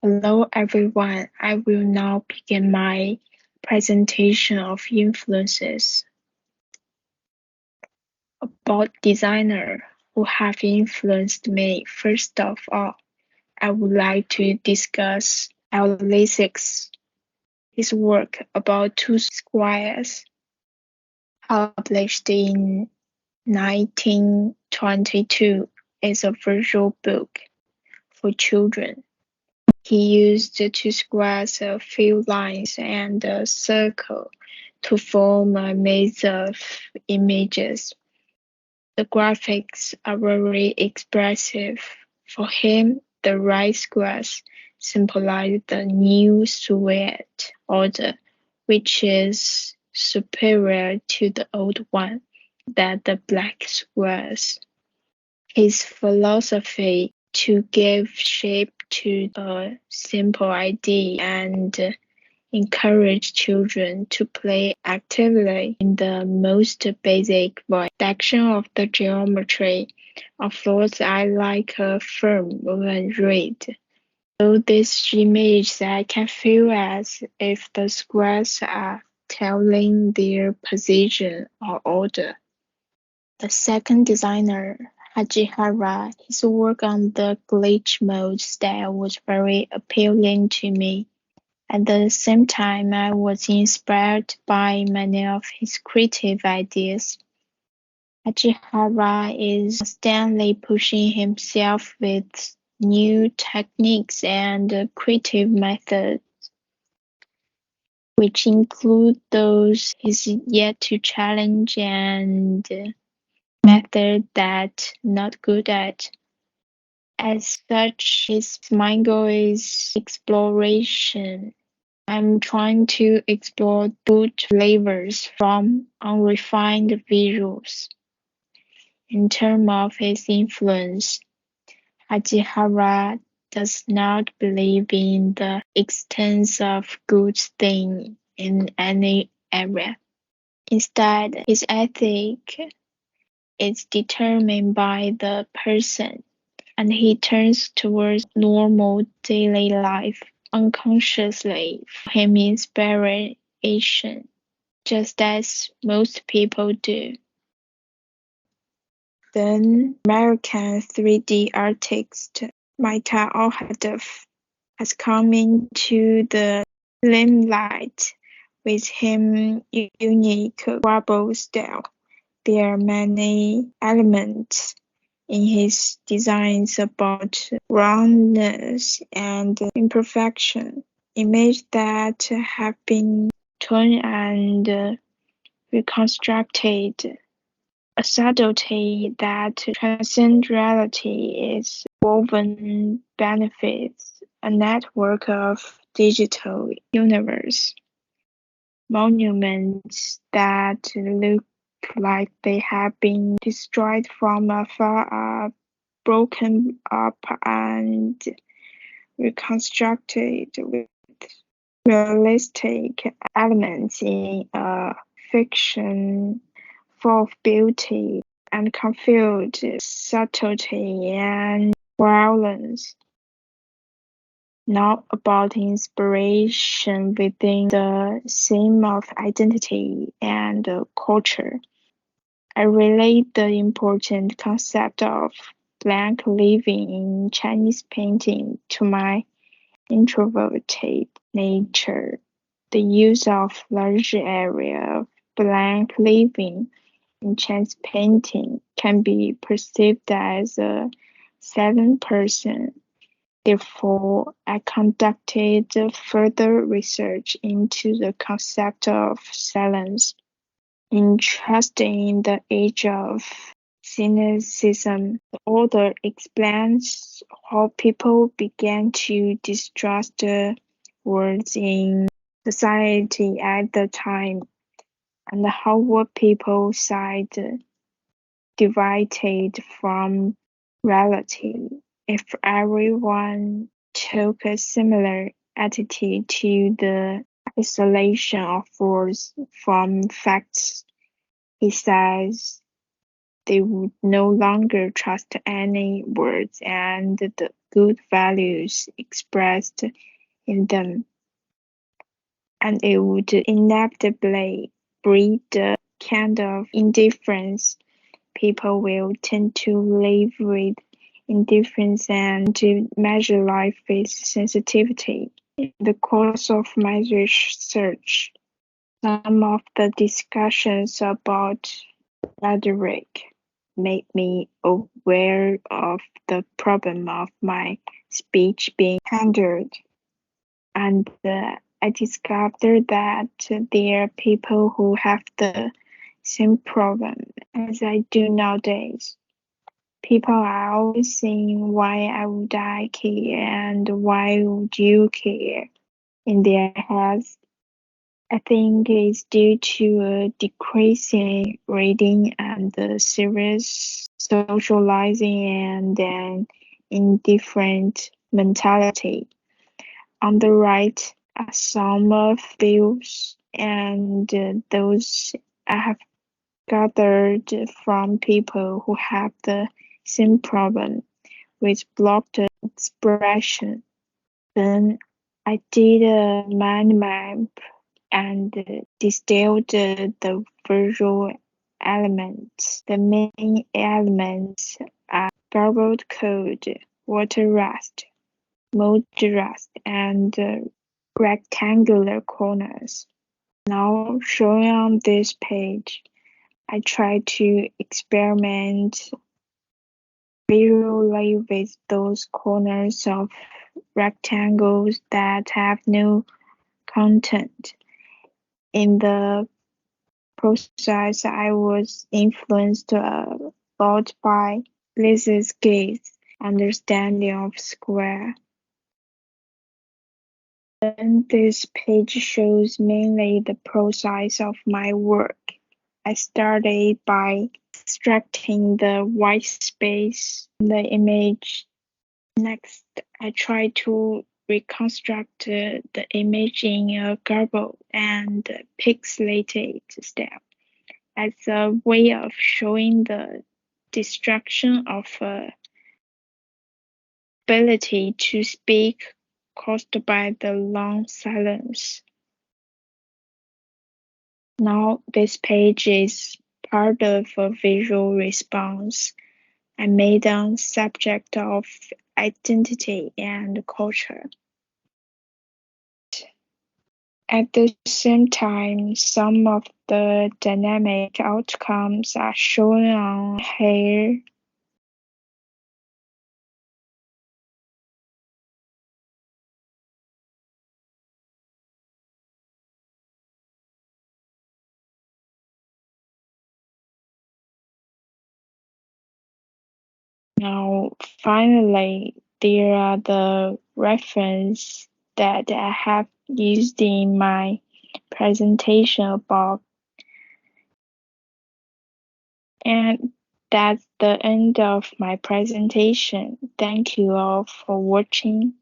Hello everyone, I will now begin my presentation of influences about designers who have influenced me. First of all, I would like to discuss L. His work about two squares, published in 1922, is a visual book for children. He used two squares, a few lines, and a circle to form a maze of images. The graphics are very expressive. For him, the right squares symbolize the new Soviet order, which is superior to the old one, that the black squares. His philosophy to give shape to a simple idea and encourage children to play actively in the most basic way. Section of the geometry of thoughts I like firm when read. So this image I can feel as if the squares are telling their position or order. The second designer, Hajihara, his work on the glitch mode style was very appealing to me. At the same time, I was inspired by many of his creative ideas. Hajihara is constantly pushing himself with new techniques and creative methods, which include those he's yet to challenge and method that not good at. As such, his main goal is exploration. I'm trying to explore good flavors from unrefined visuals. In terms of his influence, Hajihara does not believe in the existence of good things in any area. Instead, his ethic is determined by the person, and he turns towards normal daily life unconsciously for him inspiration, just as most people do. Then American 3D artist Maita Al-Hadaf has come into the limelight with his unique scribble style. There are many elements in his designs about roundness and imperfection, images that have been torn and reconstructed. A subtlety that transcends reality is woven benefits a network of digital universe. Monuments that look like they have been destroyed from afar are broken up and reconstructed with realistic elements in a fiction full of beauty and confused subtlety and violence. Now about inspiration within the theme of identity and culture. I relate the important concept of blank living in Chinese painting to my introverted nature. The use of large area of blank living in Chinese painting can be perceived as a silent person. Therefore, I conducted further research into the concept of silence. Interested in the age of cynicism, the author explains how people began to distrust words in society at the time, and how what people said divided from reality. If everyone took a similar attitude to the isolation of words from facts, he says they would no longer trust any words, and the good values expressed in them, and it would inevitably breed the kind of indifference people will tend to live with indifference and to measure life with sensitivity. In the course of my research, some of the discussions about rhetoric made me aware of the problem of my speech being hindered, and I discovered that there are people who have the same problem as I do nowadays. People are always saying, why would I care and why would you care in their heads. I think it's due to a decrease in reading and serious socializing and an indifferent mentality. On the right are some of views and those I have gathered from people who have the same problem with blocked expression. Then I did a mind map and distilled the visual elements. The main elements are garbled code, water rust, mold rust, and rectangular corners. Now, showing on this page, I try to experiment visually with those corners of rectangles that have no content. In the process, I was influenced a lot by Liz's gaze understanding of square. Then this page shows mainly the process of my work. I started by extracting the white space in the image. Next, I tried to reconstruct the image in a garbled and pixelated style as a way of showing the destruction of ability to speak caused by the long silence. Now this page is part of a visual response I made on subject of identity and culture. At the same time, some of the dynamic outcomes are shown on here. Now, finally, there are the references that I have used in my presentation above. And that's the end of my presentation. Thank you all for watching.